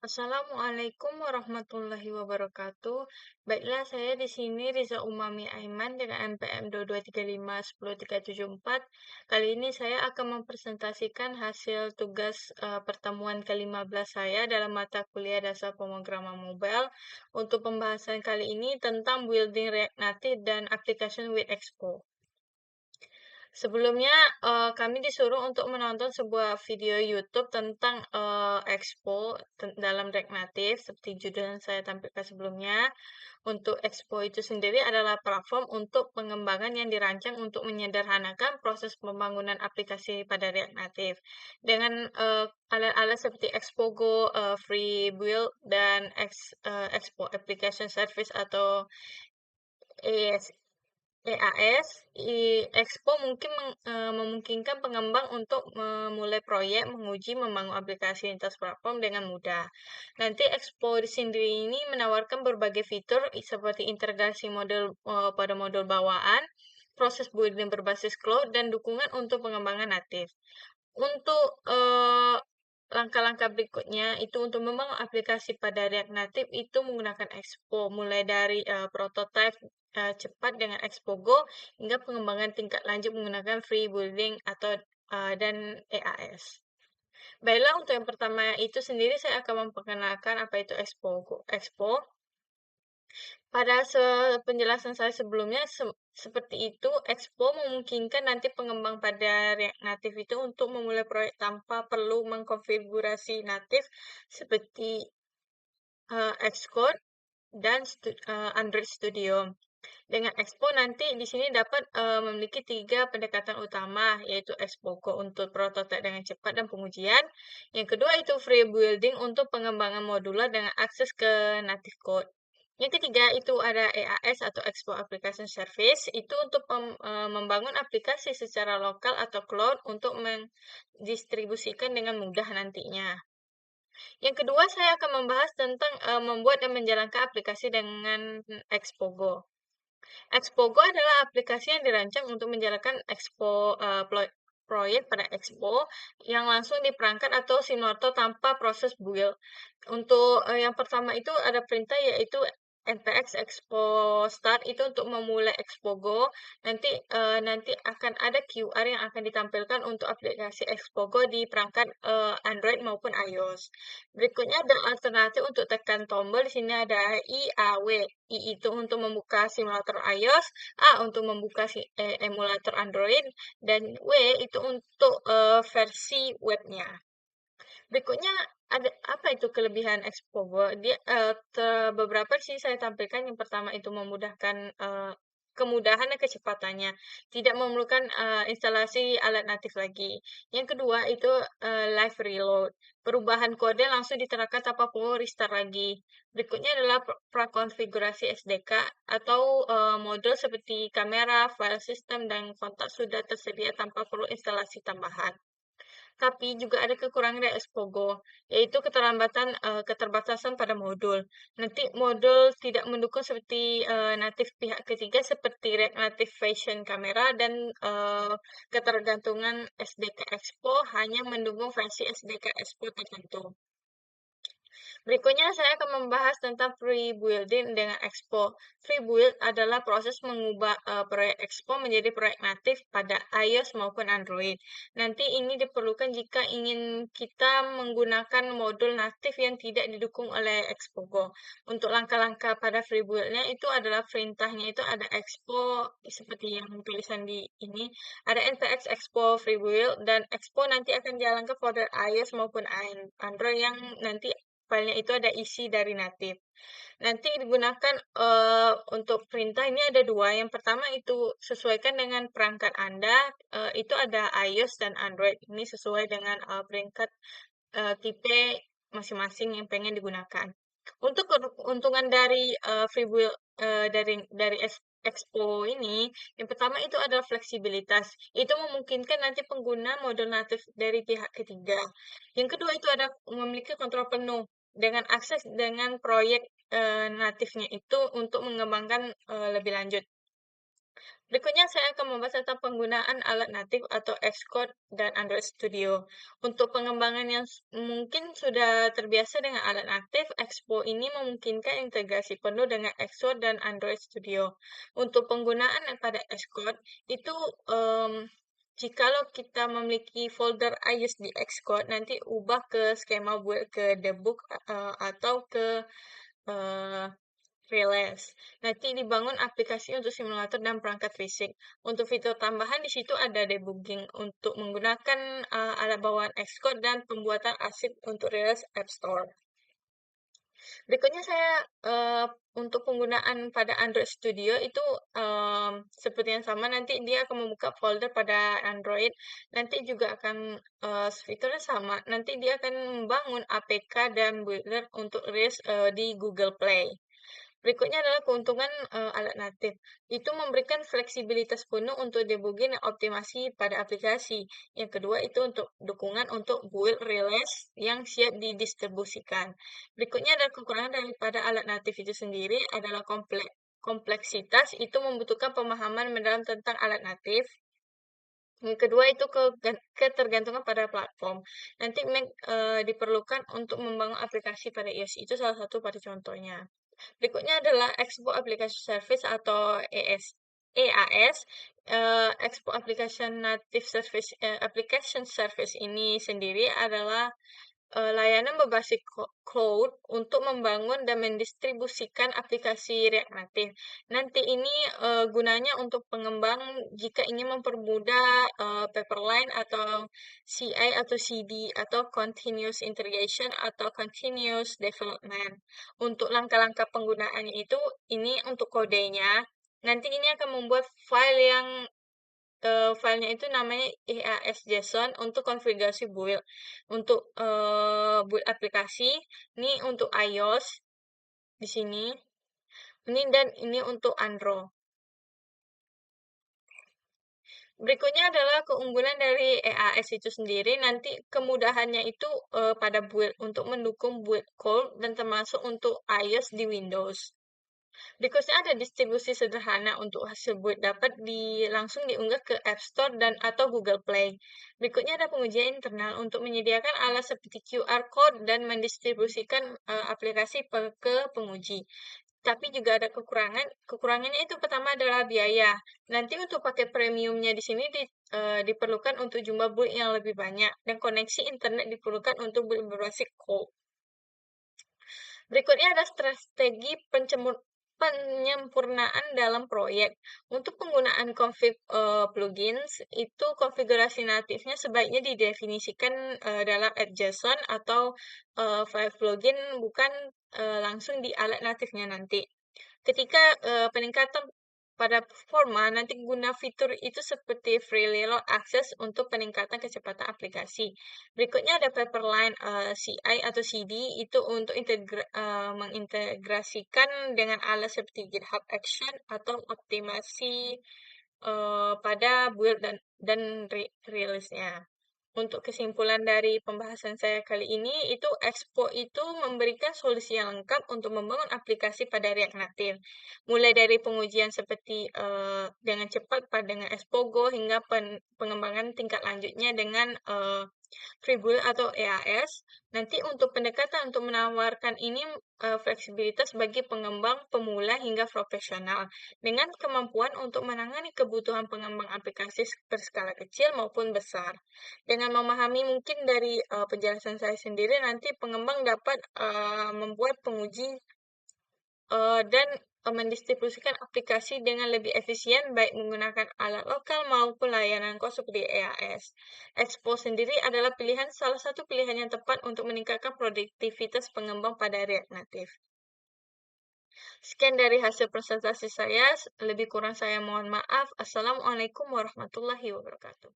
Assalamualaikum warahmatullahi wabarakatuh. Baiklah, saya di sini Riza Umami Aiman dengan NPM 22351034. Kali ini saya akan mempresentasikan hasil tugas pertemuan ke-15 saya dalam mata kuliah dasar pemrograman mobile. Untuk pembahasan kali ini tentang building React Native dan application with Expo. Sebelumnya, kami disuruh untuk menonton sebuah video YouTube tentang, Expo dalam React Native, seperti judul yang saya tampilkan sebelumnya. Untuk Expo itu sendiri adalah platform untuk pengembangan yang dirancang untuk menyederhanakan proses pembangunan aplikasi pada React Native. Dengan, alat-alat seperti Expo Go, Free Build, dan Expo Application Service atau ES EAS, Expo mungkin memungkinkan pengembang untuk memulai proyek, menguji, membangun aplikasi lintas platform dengan mudah. Nanti Expo di sendiri ini menawarkan berbagai fitur seperti integrasi model pada modul bawaan, proses building berbasis cloud, dan dukungan untuk pengembangan natif. Untuk langkah-langkah berikutnya itu untuk membangun aplikasi pada React Native itu menggunakan Expo, mulai dari prototype cepat dengan Expo Go hingga pengembangan tingkat lanjut menggunakan free building atau dan EAS. Baiklah, untuk yang pertama itu sendiri saya akan memperkenalkan apa itu Expo Go. Expo pada penjelasan saya sebelumnya seperti itu, Expo memungkinkan nanti pengembang pada React Native itu untuk memulai proyek tanpa perlu mengkonfigurasi native seperti Xcode dan Android Studio. Dengan Expo nanti di sini dapat memiliki tiga pendekatan utama, yaitu Expo Go untuk prototipe dengan cepat dan pengujian. Yang kedua itu free building untuk pengembangan modular dengan akses ke native code. Yang ketiga itu ada EAS atau Expo Application Service, itu untuk membangun aplikasi secara lokal atau cloud untuk mendistribusikan dengan mudah nantinya. Yang kedua, saya akan membahas tentang membuat dan menjalankan aplikasi dengan Expo Go. Expogo adalah aplikasi yang dirancang untuk menjalankan proyek pada Expo yang langsung di perangkat atau simulator tanpa proses build. Untuk yang pertama itu ada perintah yaitu npx expo start itu untuk memulai Expogo. Nanti akan ada QR yang akan ditampilkan untuk aplikasi Expogo di perangkat Android maupun iOS. Berikutnya ada alternatif untuk tekan tombol. Di sini ada I, A, W. I itu untuk membuka simulator iOS, A untuk membuka emulator Android, dan W itu untuk versi webnya. Berikutnya ada apa itu kelebihan Expogo? Dia beberapa sih saya tampilkan. Yang pertama itu memudahkan kemudahan dan kecepatannya, tidak memerlukan instalasi alat natif lagi. Yang kedua itu live reload, perubahan kode langsung diterapkan tanpa perlu restart lagi. Berikutnya adalah prakonfigurasi SDK atau modul seperti kamera, file system, dan kontak sudah tersedia tanpa perlu instalasi tambahan. Tapi juga ada kekurangan dari Expogo, yaitu keterbatasan pada modul. Nanti modul tidak mendukung seperti natif pihak ketiga seperti React Native Fashion Camera dan ketergantungan SDK Expo hanya mendukung versi SDK Expo tertentu. Berikutnya saya akan membahas tentang free building dengan Expo. Free build adalah proses mengubah proyek Expo menjadi proyek natif pada iOS maupun Android. Nanti ini diperlukan jika ingin kita menggunakan modul natif yang tidak didukung oleh Expo Go. Untuk langkah-langkah pada free build-nya itu adalah perintahnya itu ada Expo seperti yang tulisan di ini, ada npx expo free build dan Expo nanti akan jalan ke folder iOS maupun Android yang nanti filenya itu ada isi dari natif. Nanti digunakan untuk perintah ini ada dua. Yang pertama itu sesuaikan dengan perangkat Anda, itu ada iOS dan Android. Ini sesuai dengan peringkat tipe masing-masing yang pengen digunakan. Untuk keuntungan dari free will dari Expo ini, yang pertama itu adalah fleksibilitas. Itu memungkinkan nanti pengguna modul natif dari pihak ketiga. Yang kedua itu ada memiliki kontrol penuh dengan akses dengan proyek natifnya itu untuk mengembangkan lebih lanjut. Berikutnya saya akan membahas tentang penggunaan alat natif atau Xcode dan Android Studio. Untuk pengembangan yang mungkin sudah terbiasa dengan alat natif, Expo ini memungkinkan integrasi penuh dengan Xcode dan Android Studio. Untuk penggunaan pada Xcode itu jikalau kita memiliki folder iOS di Xcode, nanti ubah ke skema build ke debug atau ke eh, Freelance. Nanti dibangun aplikasi untuk simulator dan perangkat fisik. Untuk fitur tambahan di situ ada debugging untuk menggunakan alat bawaan Xcode dan pembuatan arsip untuk Realize App Store. Berikutnya saya untuk penggunaan pada Android Studio itu seperti yang sama, nanti dia akan membuka folder pada Android, nanti juga akan fiturnya sama, nanti dia akan membangun APK dan builder untuk rilis di Google Play. Berikutnya adalah keuntungan alat natif. Itu memberikan fleksibilitas penuh untuk debugging dan optimasi pada aplikasi. Yang kedua itu untuk dukungan untuk build release yang siap didistribusikan. Berikutnya adalah kekurangan daripada alat natif itu sendiri adalah kompleksitas itu membutuhkan pemahaman mendalam tentang alat natif. Yang kedua itu ketergantungan pada platform. Nanti diperlukan untuk membangun aplikasi pada iOS. Itu salah satu pada contohnya. Berikutnya adalah Expo Application Service atau EAS. Expo Application Service ini sendiri adalah layanan berbasis cloud untuk membangun dan mendistribusikan aplikasi React Native. Nanti ini gunanya untuk pengembang jika ingin mempermudah Paperline atau CI atau CD atau Continuous Integration atau Continuous Development. Untuk langkah-langkah penggunaannya itu, ini untuk kodenya. Nanti ini akan membuat file yang filenya itu namanya EAS.json untuk konfigurasi build. Untuk build aplikasi, ini untuk iOS di sini. Ini dan ini untuk Android. Berikutnya adalah keunggulan dari EAS itu sendiri. Nanti kemudahannya itu pada build untuk mendukung build code dan termasuk untuk iOS di Windows. Berikutnya ada distribusi sederhana untuk hasil build dapat langsung diunggah ke App Store dan atau Google Play. Berikutnya ada pengujian internal untuk menyediakan alat seperti QR Code dan mendistribusikan aplikasi ke penguji. Tapi juga ada kekurangan. Kekurangannya itu pertama adalah biaya. Nanti untuk pakai premiumnya di sini diperlukan untuk jumlah build yang lebih banyak dan koneksi internet diperlukan untuk build berbasis code. Berikutnya ada strategi penyempurnaan dalam proyek. Untuk penggunaan config plugins, itu konfigurasi natifnya sebaiknya didefinisikan dalam app.json atau file plugin, bukan langsung di alat natifnya nanti. Ketika peningkatan pada performa, nanti guna fitur itu seperti free reload access untuk peningkatan kecepatan aplikasi. Berikutnya ada Paperline CI atau CD itu untuk mengintegrasikan dengan alat seperti GitHub Action atau optimasi pada build dan rilisnya. Untuk kesimpulan dari pembahasan saya kali ini, itu Expo itu memberikan solusi yang lengkap untuk membangun aplikasi pada React Native. Mulai dari pengujian seperti dengan cepat dengan Expogo hingga pengembangan tingkat lanjutnya dengan Freebull atau EAS. Nanti untuk pendekatan untuk menawarkan ini fleksibilitas bagi pengembang pemula hingga profesional dengan kemampuan untuk menangani kebutuhan pengembang aplikasi berskala kecil maupun besar. Dengan memahami mungkin dari penjelasan saya sendiri, nanti pengembang dapat membuat penguji dan mendistribusikan aplikasi dengan lebih efisien baik menggunakan alat lokal maupun layanan cloud seperti EAS. Expo sendiri adalah salah satu pilihan yang tepat untuk meningkatkan produktivitas pengembang pada React Native. Sekian dari hasil presentasi saya, lebih kurang saya mohon maaf. Assalamualaikum warahmatullahi wabarakatuh.